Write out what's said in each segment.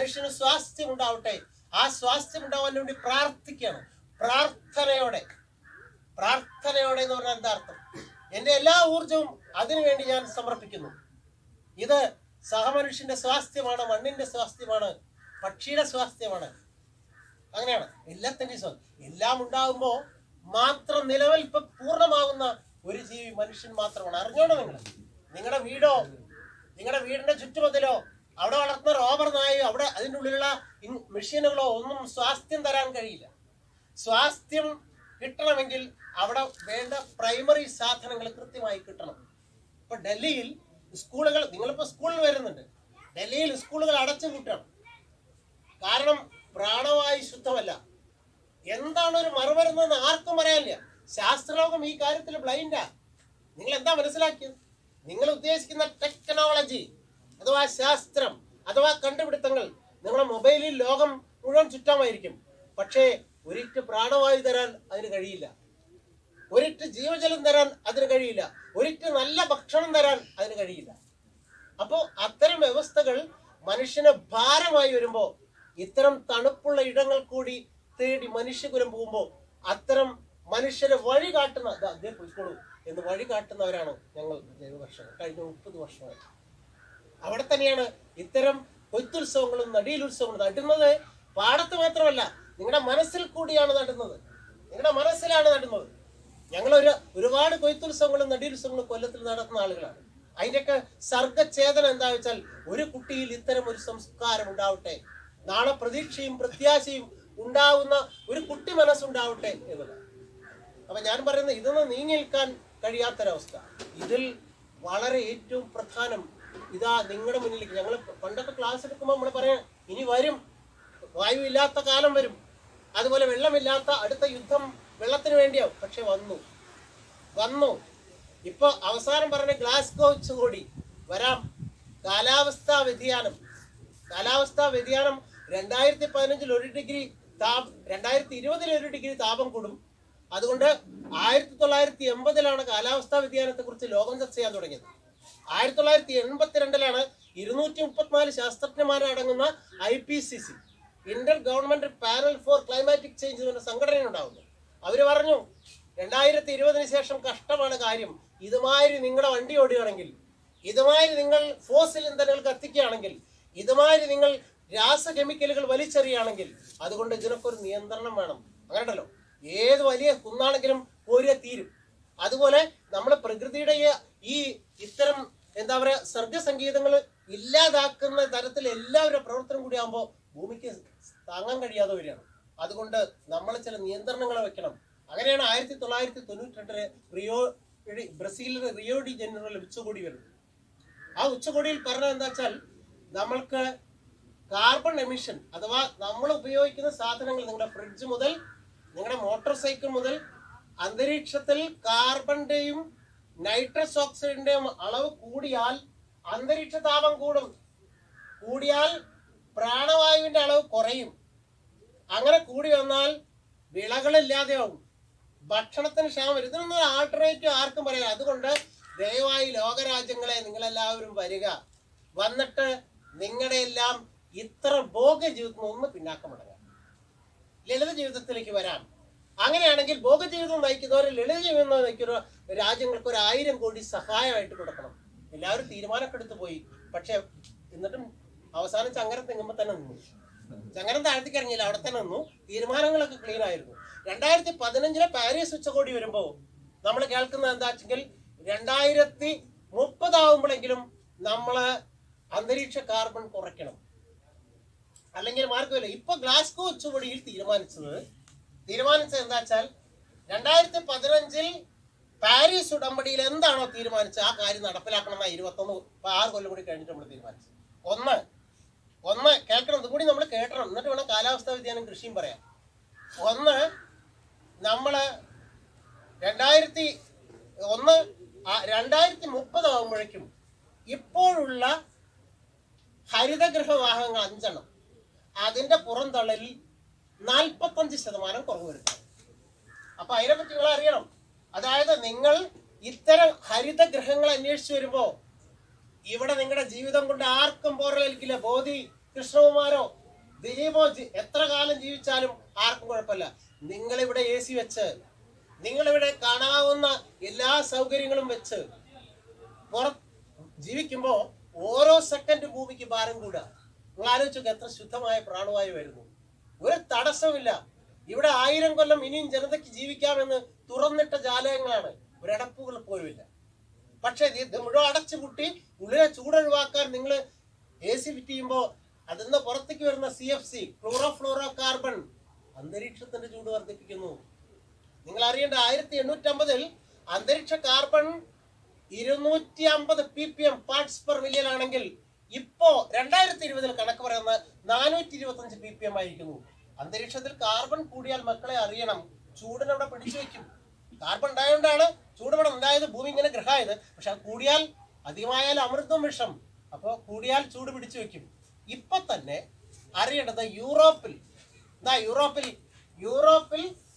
മനുഷ്യന് സ്വാസ്ഥ്യം ഉണ്ടാവട്ടെ. ആ സ്വാസ്ഥ്യം ഉണ്ടാവാൻ വേണ്ടി പ്രാർത്ഥിക്കണം. പ്രാർത്ഥനയോടെ എന്ന് പറഞ്ഞാൽ എന്താ അർത്ഥം? എന്റെ എല്ലാ ഊർജവും അതിനുവേണ്ടി ഞാൻ സമർപ്പിക്കുന്നു. ഇത് സഹമനുഷ്യന്റെ സ്വാസ്ഥ്യമാണ്, മണ്ണിന്റെ സ്വാസ്ഥ്യമാണ്, പക്ഷിയുടെ സ്വാസ്ഥ്യമാണ്. അങ്ങനെയാണ് എല്ലാത്തിൻ്റെയും എല്ലാം ഉണ്ടാകുമ്പോ മാത്രം നിലനിൽപ്പ് പൂർണ്ണമാകുന്ന ഒരു ജീവി മനുഷ്യൻ മാത്രമാണ്. അറിഞ്ഞോളൂ, നിങ്ങളുടെ വീടോ നിങ്ങളുടെ വീടിന്റെ ചുറ്റുമതിലോ അവിടെ വളർത്തുന്ന റോബർ നായോ അവിടെ അതിൻ്റെ ഉള്ളിലുള്ള മെഷീനുകളോ ഒന്നും സ്വാസ്ഥ്യം തരാൻ കഴിയില്ല. സ്വാസ്ഥ്യം കിട്ടണമെങ്കിൽ അവിടെ വേണ്ട പ്രൈമറി സാധനങ്ങൾ കൃത്യമായി കിട്ടണം. ഇപ്പൊ ഡൽഹിയിൽ സ്കൂളുകൾ, നിങ്ങളിപ്പോ സ്കൂളിൽ വരുന്നുണ്ട്, ഡൽഹിയിൽ സ്കൂളുകൾ അടച്ചു പൂട്ടണം. കാരണം പ്രാണവായു ശുദ്ധമല്ല. എന്താണ് ഒരു മറുമരുന്നെന്ന് ആർക്കും പറയാനില്ല. ശാസ്ത്രലോകം ഈ കാര്യത്തിൽ ബ്ലൈൻഡാ. നിങ്ങൾ എന്താ മനസ്സിലാക്കിയത്? നിങ്ങൾ ഉദ്ദേശിക്കുന്ന ടെക്നോളജി അഥവാ ശാസ്ത്രം അഥവാ കണ്ടുപിടുത്തങ്ങൾ നിങ്ങളുടെ മൊബൈലിൽ ലോകം മുഴുവൻ ചുറ്റാമായിരിക്കും. പക്ഷേ ഒരിറ്റ് പ്രാണവായു തരാൻ അതിന് കഴിയില്ല, ഒരിറ്റ് ജീവജലം തരാൻ അതിന് കഴിയില്ല, ഒരിറ്റ് നല്ല ഭക്ഷണം തരാൻ അതിന് കഴിയില്ല. അപ്പോൾ അത്തരം വ്യവസ്ഥകൾ മനുഷ്യന് ഭാരമായി വരുമ്പോൾ ഇത്തരം തണുപ്പുള്ള ഇടങ്ങൾ കൂടി തേടി മനുഷ്യകുലം പോകുമ്പോൾ അത്തരം മനുഷ്യരെ വഴി കാട്ടുന്ന അദ്ദേഹം പോയിക്കോളൂ എന്ന് വഴി കാട്ടുന്നവരാണ് ഞങ്ങൾ ജൈവകർഷകർ. കഴിഞ്ഞ 30 വർഷമായി അവിടെ തന്നെയാണ് ഇത്തരം കൊയ്ത്തുത്സവങ്ങളും നടീലുത്സവങ്ങളും നടുന്നത്. പാടത്ത് മാത്രമല്ല, നിങ്ങളുടെ മനസ്സിൽ കൂടിയാണ് നടുന്നത്, നിങ്ങളുടെ മനസ്സിലാണ് നടുന്നത്. ഞങ്ങൾ ഒരുപാട് കൊയ്ത്തുത്സവങ്ങളും നടീലുത്സവങ്ങളും കൊല്ലത്തിൽ നടത്തുന്ന ആളുകളാണ്. അതിൻ്റെയൊക്കെ സർഗചേതന എന്താ വെച്ചാൽ ഒരു കുട്ടിയിൽ ഇത്തരം ഒരു സംസ്കാരം ഉണ്ടാവട്ടെ, നാളെ പ്രതീക്ഷയും പ്രത്യാശയും ഉണ്ടാവുന്ന ഒരു കുട്ടി മനസ്സുണ്ടാവട്ടെ എന്നുള്ളത്. അപ്പൊ ഞാൻ പറയുന്നത് ഇതൊന്നും നീങ്ങി നിൽക്കാൻ കഴിയാത്തൊരവസ്ഥ. ഇതിൽ വളരെ ഏറ്റവും പ്രധാനം ഇതാ നിങ്ങളുടെ മുന്നിലേക്ക്. ഞങ്ങൾ പണ്ടൊക്കെ ക്ലാസ് എടുക്കുമ്പോൾ നമ്മൾ പറയാം, ഇനി വരും, വായു ഇല്ലാത്ത കാലം വരും, അതുപോലെ വെള്ളമില്ലാത്ത അടുത്ത യുദ്ധം വെള്ളത്തിന് വേണ്ടിയാവും. പക്ഷെ വന്നു. ഇപ്പൊ അവസാനം പറഞ്ഞ ഗ്ലാസ്ഗോ ഉച്ചകോടി വരാം. കാലാവസ്ഥാ വ്യതിയാനം 2015 1 ഡിഗ്രി 2020 1 ഡിഗ്രി താപം കൂടും. അതുകൊണ്ട് 1980 കാലാവസ്ഥാ വ്യതിയാനത്തെ കുറിച്ച് ലോകം ചർച്ച ചെയ്യാൻ തുടങ്ങിയത്. 1982 234 ശാസ്ത്രജ്ഞന്മാരടങ്ങുന്ന IPCC inter government panel for climatic change എന്ന സംഘടന ഉണ്ടാവുന്നു. അവര് പറഞ്ഞു 2020 ശേഷം കഷ്ടമാണ് കാര്യം. ഇതുമാതിരി നിങ്ങളുടെ വണ്ടി ഓടുകയാണെങ്കിൽ, ഇതുമാതിരി നിങ്ങൾ ഫോസിൽ ഇന്ധനങ്ങൾ കത്തിക്കുകയാണെങ്കിൽ, ഇതുമാതിരി നിങ്ങൾ രാസകെമിക്കലുകൾ വലിച്ചെറിയുകയാണെങ്കിൽ അതുകൊണ്ട് ഇതിനൊക്കെ നിയന്ത്രണം വേണം. അങ്ങനെയുണ്ടല്ലോ, ഏത് വലിയ കുന്നാണെങ്കിലും കോരിയ തീരും. അതുപോലെ നമ്മൾ പ്രകൃതിയുടെ ഈ ഇത്തരം എന്താ പറയുക സർഗസംഗീതങ്ങൾ ഇല്ലാതാക്കുന്ന തരത്തിൽ എല്ലാവരുടെ പ്രവർത്തനം കൂടി ആകുമ്പോൾ ഭൂമിക്ക് താങ്ങാൻ കഴിയാതെ വരികയാണ്. അതുകൊണ്ട് നമ്മൾ ചില നിയന്ത്രണങ്ങൾ വെക്കണം. അങ്ങനെയാണ് 1992 ബ്രസീലിലെ റിയോ ഡി ജനീറോയിൽ ഉച്ചകോടി വരുന്നത്. ആ ഉച്ചകോടിയിൽ പറഞ്ഞത് എന്താ വെച്ചാൽ, നമ്മൾക്ക് കാർബൺ എമിഷൻ അഥവാ നമ്മൾ ഉപയോഗിക്കുന്ന സാധനങ്ങൾ, നിങ്ങളുടെ ഫ്രിഡ്ജ് മുതൽ നിങ്ങളുടെ മോട്ടോർ സൈക്കിൾ മുതൽ അന്തരീക്ഷത്തിൽ കാർബണിന്റെയും നൈട്രസ് ഓക്സൈഡിന്റെയും അളവ് കൂടിയാൽ അന്തരീക്ഷ താപം കൂടിയാൽ പ്രാണവായുവിന്റെ അളവ് കുറയും. അങ്ങനെ കൂടി വന്നാൽ വിളകളില്ലാതെയാവും, ഭക്ഷണത്തിന് ക്ഷാമം വരും. ഇതിനൊന്നും ആൾട്ടർനേറ്റീവ് ആർക്കും പറയാം. അതുകൊണ്ട് ദയവായി ലോകരാജ്യങ്ങളെ നിങ്ങളെല്ലാവരും വരിക, വന്നിട്ട് നിങ്ങളുടെ എല്ലാം ഇത്ര ഭോഗ ജീവിതത്തിൽ നിന്ന് പിന്നാക്കം മടങ്ങാം, ലളിത ജീവിതത്തിലേക്ക് വരാം. അങ്ങനെയാണെങ്കിൽ ഭോഗ ജീവിതം നയിക്കുന്നവർ ലളിത ജീവിതം നയിക്കുന്ന രാജ്യങ്ങൾക്ക് 1000 കോടി സഹായമായിട്ട് കൊടുക്കണം. എല്ലാവരും തീരുമാനമൊക്കെ എടുത്തു പോയി. പക്ഷെ എന്നിട്ടും അവസാനം ചങ്ങരം തെങ്ങുമ്പോൾ തന്നെ നിന്നു. ചങ്ങരം താഴ്ത്തിക്ക് ഇറങ്ങിയില്ല, അവിടെ തന്നെ നിന്നു. തീരുമാനങ്ങളൊക്കെ ക്ലീൻ ആയിരുന്നു. 2015 പാരീസ് ഉച്ചകോടി വരുമ്പോൾ നമ്മൾ കേൾക്കുന്നത് എന്താ വെച്ചെങ്കിൽ 2030 ആവുമ്പോഴെങ്കിലും നമ്മള് അന്തരീക്ഷ കാർബൺ കുറയ്ക്കണം, അല്ലെങ്കിൽ മാർഗമില്ല. ഇപ്പൊ ഗ്ലാസ്ഗോ ഉച്ചകോടിയിൽ തീരുമാനിച്ചത് എന്താ വെച്ചാൽ 2015 പാരീസ് ഉടമ്പടിയിൽ എന്താണോ തീരുമാനിച്ചത് ആ കാര്യം നടപ്പിലാക്കണം എന്നാ 6 കൊല്ലം കൂടി കഴിഞ്ഞിട്ട് നമ്മൾ തീരുമാനിച്ചത്. ഒന്ന് കേൾക്കണം, ഇതും കൂടി നമ്മൾ കേട്ടണം, എന്നിട്ട് വേണം കാലാവസ്ഥാ വ്യതിയാനം കൃഷിയും പറയാം. ഒന്ന്, നമ്മള് 2030 ആകുമ്പോഴേക്കും ഇപ്പോഴുള്ള ഹരിതഗൃഹവാഹനങ്ങൾ 5 എണ്ണം അതിന്റെ പുറന്തള്ളലിൽ 45% കുറവ് വരുത്തും. അപ്പൊ അതിനെപ്പറ്റി നിങ്ങൾ അറിയണം. അതായത് നിങ്ങൾ ഇത്തരം ഹരിതഗൃഹങ്ങൾ അന്വേഷിച്ചു വരുമ്പോ ഇവിടെ നിങ്ങളുടെ ജീവിതം കൊണ്ട് ആർക്കും പോറലേൽക്കില്ല. കൃഷ്ണകുമാരോ ദിലീപോ എത്ര കാലം ജീവിച്ചാലും ആർക്കും കുഴപ്പമില്ല. നിങ്ങളിവിടെ AC വെച്ച്, നിങ്ങളിവിടെ കാണാവുന്ന എല്ലാ സൗകര്യങ്ങളും വെച്ച് ജീവിക്കുമ്പോൾ ഓരോ സെക്കൻഡ് ഭൂമിക്ക് ഭാരം കൂടുക. നിങ്ങൾ ആലോചിച്ചു എത്ര ശുദ്ധമായ പ്രാണവായു വരുന്നു. ഒരു തടസ്സമില്ല. ഇവിടെ 1000 കൊല്ലം ഇനിയും ജനതയ്ക്ക് ജീവിക്കാമെന്ന് തുറന്നിട്ട ജാലകങ്ങളാണ്. ഒരടപ്പുകൾ പോലുമില്ല. പക്ഷെ ഇത് മുഴുവൻ അടച്ചുപൂട്ടി ഉള്ളിലെ ചൂടൊഴിവാക്കാൻ നിങ്ങൾ AC ഫിറ്റ് ചെയ്യുമ്പോൾ അതിന്ന് പുറത്തേക്ക് വരുന്ന CFC ക്ലോറോഫ്ലോറോ കാർബൺ അന്തരീക്ഷത്തിന്റെ ചൂട് വർദ്ധിപ്പിക്കുന്നു. നിങ്ങൾ അറിയേണ്ട 1850 അന്തരീക്ഷ carbon 250 ppm parts per million ആണെങ്കിൽ ഇപ്പോ 2020 കണക്ക് പറയുന്നത് 425 ppm ആയിരിക്കുന്നു. അന്തരീക്ഷത്തിൽ കാർബൺ കൂടിയാൽ മക്കളെ അറിയണം, ചൂടിനവിടെ പിടിച്ചു വെക്കും. കാർബൺ ഉണ്ടായതുകൊണ്ടാണ് ചൂടുപടം ഉണ്ടായത്, ഭൂമി ഇങ്ങനെ ഗ്രഹമായത്. പക്ഷെ അത് കൂടിയാൽ അധികമായാൽ അമൃതം വിഷം. അപ്പോൾ കൂടിയാൽ ചൂട് പിടിച്ചു വെക്കും. ഇപ്പൊ തന്നെ അറിയേണ്ടത് യൂറോപ്പിൽ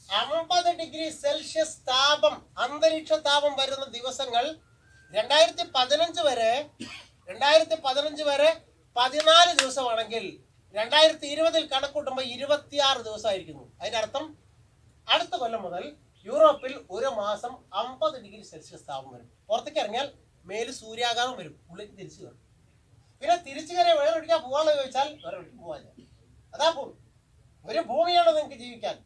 50 ഡിഗ്രി സെൽഷ്യസ് താപം, അന്തരീക്ഷ താപം വരുന്ന ദിവസങ്ങൾ 2015 വരെ 14 ദിവസമാണെങ്കിൽ 2020 കണക്കൂട്ടുമ്പോൾ 26 ദിവസമായിരിക്കുന്നു. അതിന്റെ അർത്ഥം അടുത്ത കൊല്ലം മുതൽ യൂറോപ്പിൽ ഒരു മാസം 50 ഡിഗ്രി സെൽഷ്യസ് താപം വരും. പുറത്തേക്ക് ഇറങ്ങിയാൽ മേല് സൂര്യാഘാതം വരും, ഉള്ളിൽ തിരിച്ചു കയറും. പിന്നെ തിരിച്ചു കയറിയ വേറെ എവിടേക്കാ പോകാന്ന് ചോദിച്ചാൽ വേറെ എവിടേക്ക് പോകാൻ. അതാ ഭൂമി. ഒരു ഭൂമിയാണ് നിങ്ങൾക്ക് ജീവിക്കാൻ.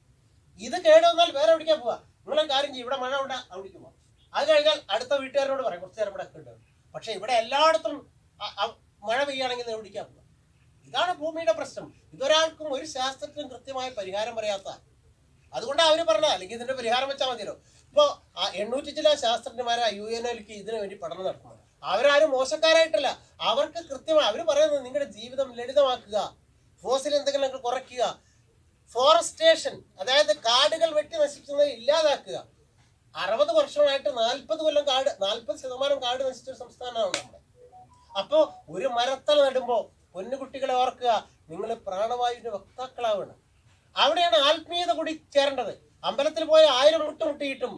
ഇത് കേടുവന്നാൽ വേറെ എവിടേക്കാ പോവാ. നിങ്ങളെ കാര്യം ചെയ്യും, ഇവിടെ മഴ ഉണ്ടാ അവിടേക്ക് പോവാം. അത് കഴിഞ്ഞാൽ അടുത്ത വീട്ടുകാരോട് പറയാം കുറച്ചു നേരം ഇവിടെ ഉണ്ട്. പക്ഷെ ഇവിടെ എല്ലായിടത്തും മഴ പെയ്യുകയാണെങ്കിൽ എവിടേക്കാ പോവാ. ഇതാണ് ഭൂമിയുടെ പ്രശ്നം. ഇതൊരാൾക്കും ഒരു ശാസ്ത്രത്തിനും കൃത്യമായ പരിഹാരം പറയാത്ത. അതുകൊണ്ടാണ് അവർ പറഞ്ഞത്, അല്ലെങ്കിൽ ഇതിന്റെ പരിഹാരം വെച്ചാൽ മതിയല്ലോ. ഇപ്പോൾ 800 ചില ശാസ്ത്രജ്ഞന്മാരെ UNOയിലേക്ക് ഇതിനു വേണ്ടി പഠനം നടത്തുന്നത്. അവരാരും മോശക്കാരായിട്ടല്ല. അവർക്ക് കൃത്യമായി അവർ പറയുന്നത് നിങ്ങളുടെ ജീവിതം ലളിതമാക്കുക, ഫോസിൽ എന്തെങ്കിലും കുറയ്ക്കുക, ഫോറസ്റ്റേഷൻ അതായത് കാടുകൾ വെട്ടി നശിക്കുന്നത് ഇല്ലാതാക്കുക. 60 വർഷമായിട്ട് 40% കാട് നശിച്ച സംസ്ഥാനമാണ് നമ്മുടെ. അപ്പോൾ ഒരു മരത്തല നടുമ്പോൾ പൊന്നുകുട്ടികളെ ഓർക്കുക, നിങ്ങൾ പ്രാണവായുവിന്റെ വക്താക്കളാവണം. അവിടെയാണ് ആത്മീയത കൂടി ചേരേണ്ടത്. അമ്പലത്തിൽ പോയ 1000 മുട്ടിയിട്ടും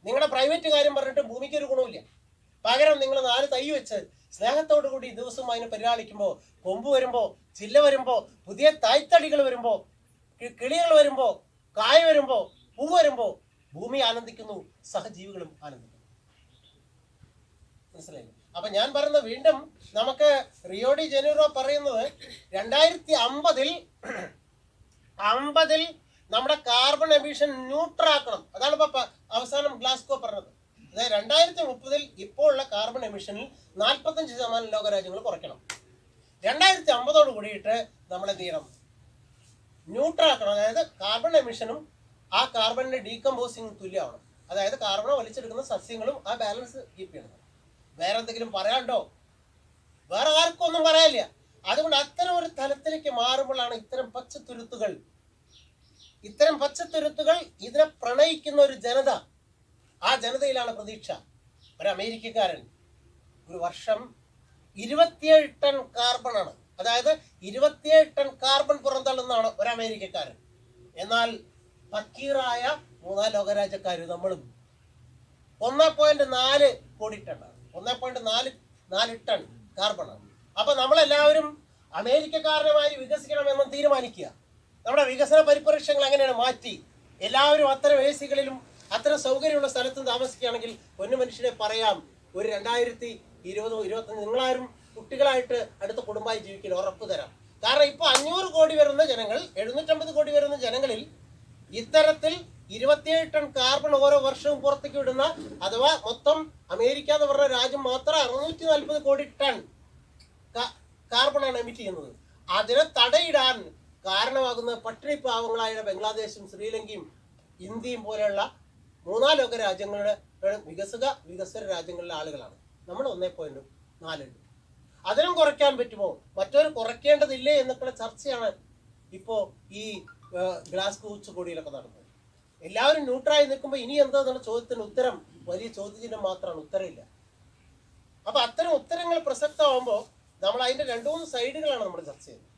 നിങ്ങളുടെ പ്രൈവറ്റ് കാര്യം പറഞ്ഞിട്ട് ഭൂമിക്ക് ഒരു ഗുണമില്ല. പകരം നിങ്ങൾ 4 തൈ വെച്ച് സ്നേഹത്തോടു കൂടി ദിവസവും അതിനെ പരിപാലിക്കുമ്പോൾ, കൊമ്പ് വരുമ്പോൾ, ചില്ല വരുമ്പോൾ, പുതിയ തായ്തടികൾ വരുമ്പോൾ, കിളികൾ വരുമ്പോൾ, കായ വരുമ്പോൾ, പൂ വരുമ്പോൾ ഭൂമി ആനന്ദിക്കുന്നു, സഹജീവികളും ആനന്ദിക്കുന്നു. മനസ്സിലായി? അപ്പൊ ഞാൻ പറയുന്നത് വീണ്ടും നമുക്ക് റിയോ ഡി ജനീറോ പറയുന്നത് 2050 നമ്മുടെ കാർബൺ എമിഷൻ ന്യൂട്രൽ ആക്കണം. അതാണ് ഇപ്പൊ അവസാനം ഗ്ലാസ്കോ പറഞ്ഞത്. അതായത് 2030 ഇപ്പോൾ ഉള്ള കാർബൺ എമിഷനിൽ 45% ലോകരാജ്യങ്ങൾ കുറയ്ക്കണം. 2050 കൂടിയിട്ട് നമ്മൾ എന്ത് ചെയ്യണം? ന്യൂട്രൽ ആക്കണം. അതായത് കാർബൺ എമിഷനും ആ കാർബണിന്റെ ഡീകമ്പോസിംഗ് തുല്യമാവണം. അതായത് കാർബൺ വലിച്ചെടുക്കുന്ന സസ്യങ്ങളും ആ ബാലൻസ് കീപ്പ് ചെയ്യണം. വേറെ എന്തെങ്കിലും പറയാണ്ടോ? വേറെ ആർക്കും ഒന്നും പറയാനില്ല. അതുകൊണ്ട് അത്തരം ഒരു തലത്തിലേക്ക് മാറുമ്പോഴാണ് ഇത്തരം പച്ചത്തുരുത്തുകൾ ഇതിനെ പ്രണയിക്കുന്ന ഒരു ജനത, ആ ജനതയിലാണ് പ്രതീക്ഷ. ഒരു അമേരിക്കക്കാരൻ ഒരു വർഷം 27 ടൺ കാർബണാണ്, അതായത് 27 ടൺ കാർബൺ പുറന്തള്ളുന്നതാണ് ഒരു അമേരിക്കക്കാരൻ. എന്നാൽ ഫക്കീറായ 3 ലോകരാജ്യക്കാർ നമ്മളും 1.4 കോടി ടണ്ണാണ്, 1.4 ടൺ കാർബണാണ്. അപ്പൊ നമ്മളെല്ലാവരും അമേരിക്കക്കാരനുമായി വികസിക്കണമെന്ന് തീരുമാനിക്കുക. നമ്മുടെ വികസന പരിപ്രേക്ഷ്യങ്ങൾ അങ്ങനെയാണ് മാറ്റി എല്ലാവരും അത്തരം AC-കളിലും അത്തരം സൗകര്യമുള്ള സ്ഥലത്തും താമസിക്കുകയാണെങ്കിൽ പൊന്നു മനുഷ്യരെ പറയാം, ഒരു 2020-25 നിങ്ങളാരും കുട്ടികളായിട്ട് അടുത്ത കുടുംബമായി ജീവിക്കില്ല, ഉറപ്പ് തരാം. കാരണം ഇപ്പൊ 500 കോടി വരുന്ന ജനങ്ങൾ, 750 കോടി വരുന്ന ജനങ്ങളിൽ ഇത്തരത്തിൽ 27 ടൺ കാർബൺ ഓരോ വർഷവും പുറത്തേക്ക് വിടുന്ന, അഥവാ മൊത്തം അമേരിക്ക എന്ന് പറഞ്ഞ രാജ്യം മാത്രം 640 കോടി ടൺ കാർബണാണ് എമിറ്റ് ചെയ്യുന്നത്. അതിനെ തടയിടാൻ കാരണമാകുന്ന പട്ടിണി പാവങ്ങളായ ബംഗ്ലാദേശും ശ്രീലങ്കയും ഇന്ത്യയും പോലെയുള്ള 3 ലോക രാജ്യങ്ങളുടെ വികസ്വര രാജ്യങ്ങളിലെ ആളുകളാണ്. നമ്മൾ 1.4. അതിനും കുറയ്ക്കാൻ പറ്റുമോ, മറ്റൊരു കുറയ്ക്കേണ്ടതില്ലേ എന്നൊക്കെയുള്ള ചർച്ചയാണ് ഇപ്പോൾ ഈ ഗ്ലാസ്ഗോ ഉച്ചകോടിയിലൊക്കെ നടന്നത്. എല്ലാവരും ന്യൂട്രലായി നിൽക്കുമ്പോൾ ഇനി എന്താ എന്നുള്ള ചോദ്യത്തിന് ഉത്തരം വലിയ ചോദ്യചിഹ്നം മാത്രമാണ്, ഉത്തരമില്ല. അപ്പൊ അത്തരം ഉത്തരങ്ങൾ പ്രസക്തമാകുമ്പോൾ നമ്മൾ അതിന്റെ 2-3 സൈഡുകളാണ് നമ്മൾ ചർച്ച ചെയ്യുന്നത്.